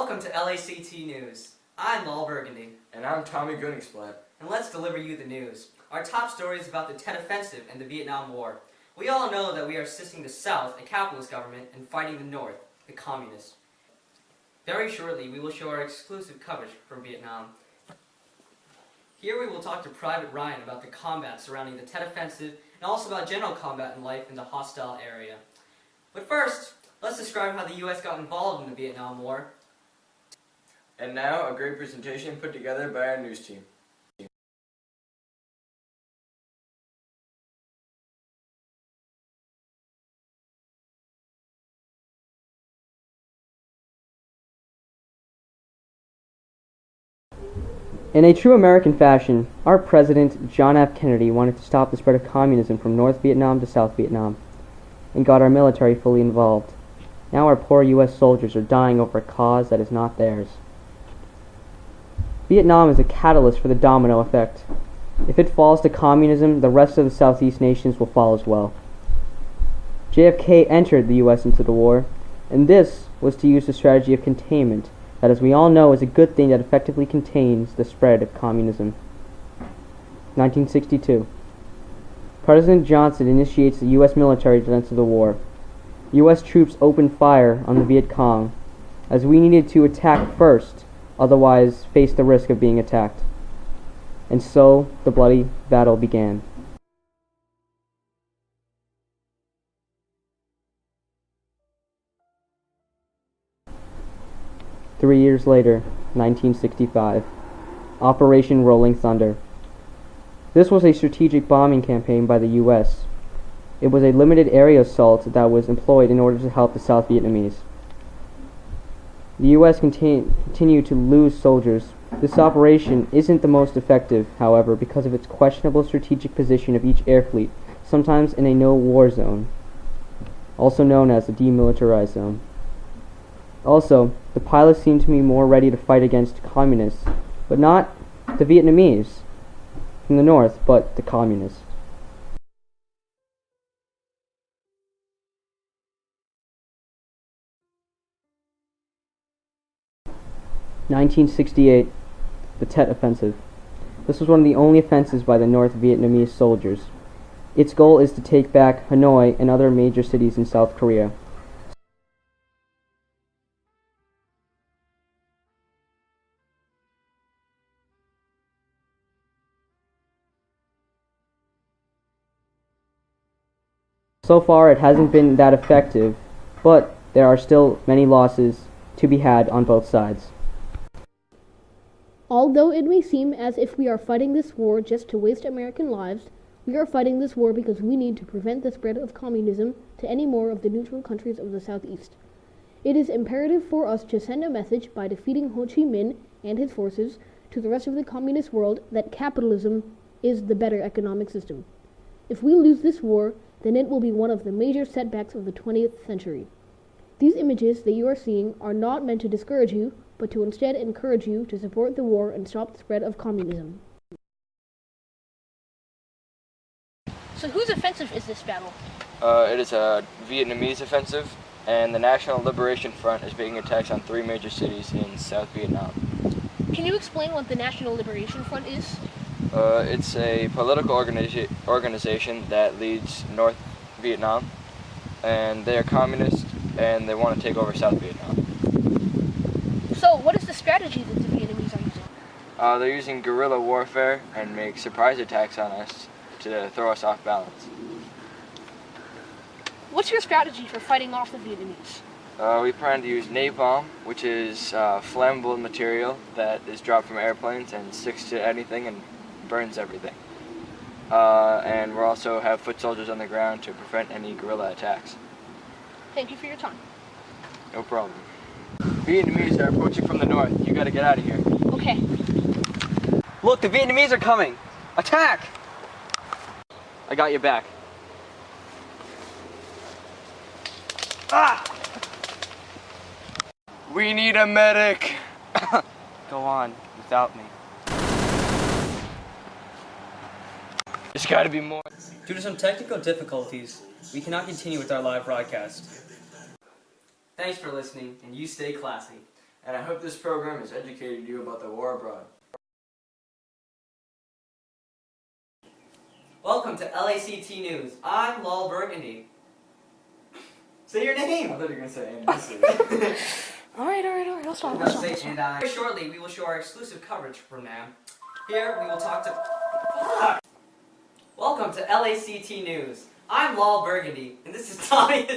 Welcome to LACT News. I'm Lal Burgundy. And I'm Tommy Gunningsplat. And let's deliver you the news. Our top story is about the Tet Offensive and the Vietnam War. We all know that we are assisting the South, a capitalist government, and fighting the North, the communists. Very shortly, we will show our exclusive coverage from Vietnam. Here we will talk to Private Ryan about the combat surrounding the Tet Offensive and also about general combat and life in the hostile area. But first, let's describe how the U.S. got involved in the Vietnam War. And now, a great presentation put together by our news team. In a true American fashion, our President, John F. Kennedy, wanted to stop the spread of communism from North Vietnam to South Vietnam, and got our military fully involved. Now our poor U.S. soldiers are dying over a cause that is not theirs. Vietnam is a catalyst for the domino effect. If it falls to communism, the rest of the Southeast nations will fall as well. JFK entered the U.S. into the war, and this was to use the strategy of containment, that, as we all know, is a good thing that effectively contains the spread of communism. 1962. President Johnson initiates the U.S. military to enter the war. U.S. troops opened fire on the Viet Cong, as we needed to attack first, otherwise face the risk of being attacked. And so the bloody battle began. Three years later, 1965, Operation Rolling Thunder. This was a strategic bombing campaign by the U.S. It was a limited area assault that was employed in order to help the South Vietnamese. The U.S. continued to lose soldiers. This operation isn't the most effective, however, because of its questionable strategic position of each air fleet, sometimes in a no-war zone, also known as the demilitarized zone. Also, the pilots seemed to be more ready to fight against communists, but not the Vietnamese from the north, but the communists. (1968) The Tet Offensive. This was one of the only offensives by the North Vietnamese soldiers. Its goal is to take back Hanoi and other major cities in South Korea. So far, it hasn't been that effective, but there are still many losses to be had on both sides. Although it may seem as if we are fighting this war just to waste American lives, we are fighting this war because we need to prevent the spread of communism to any more of the neutral countries of the Southeast. It is imperative for us to send a message by defeating Ho Chi Minh and his forces to the rest of the communist world that capitalism is the better economic system. If we lose this war, then it will be one of the major setbacks of the 20th century. These images that you are seeing are not meant to discourage you, but to instead encourage you to support the war and stop the spread of communism. So whose offensive is this battle? It is a Vietnamese offensive, and the National Liberation Front is making attacks on 3 major cities in South Vietnam. Can you explain what the National Liberation Front is? It's a political organization that leads North Vietnam, and they are communist, and they want to take over South Vietnam. So what is the strategy that the Vietnamese are using? They're using guerrilla warfare and make surprise attacks on us to throw us off balance. What's your strategy for fighting off the Vietnamese? We plan to use napalm, which is flammable material that is dropped from airplanes and sticks to anything and burns everything. And we'll also have foot soldiers on the ground to prevent any guerrilla attacks. Thank you for your time. No problem. Vietnamese are approaching from the north. You gotta get out of here. Okay. Look, the Vietnamese are coming! Attack! I got your back. Ah! We need a medic! Go on, without me. There's gotta be more. Due to some technical difficulties, we cannot continue with our live broadcast. Thanks for listening, and you stay classy. and I hope this program has educated you about the war abroad. Welcome to LACT News. I'm Lal Burgundy. Say your name! I thought you were going to say Andy. Alright, I'll stop. Let's say, and very shortly we will show our exclusive coverage from NAM. Here we will talk to. Welcome to LACT News. I'm Lal Burgundy, and this is Tommy.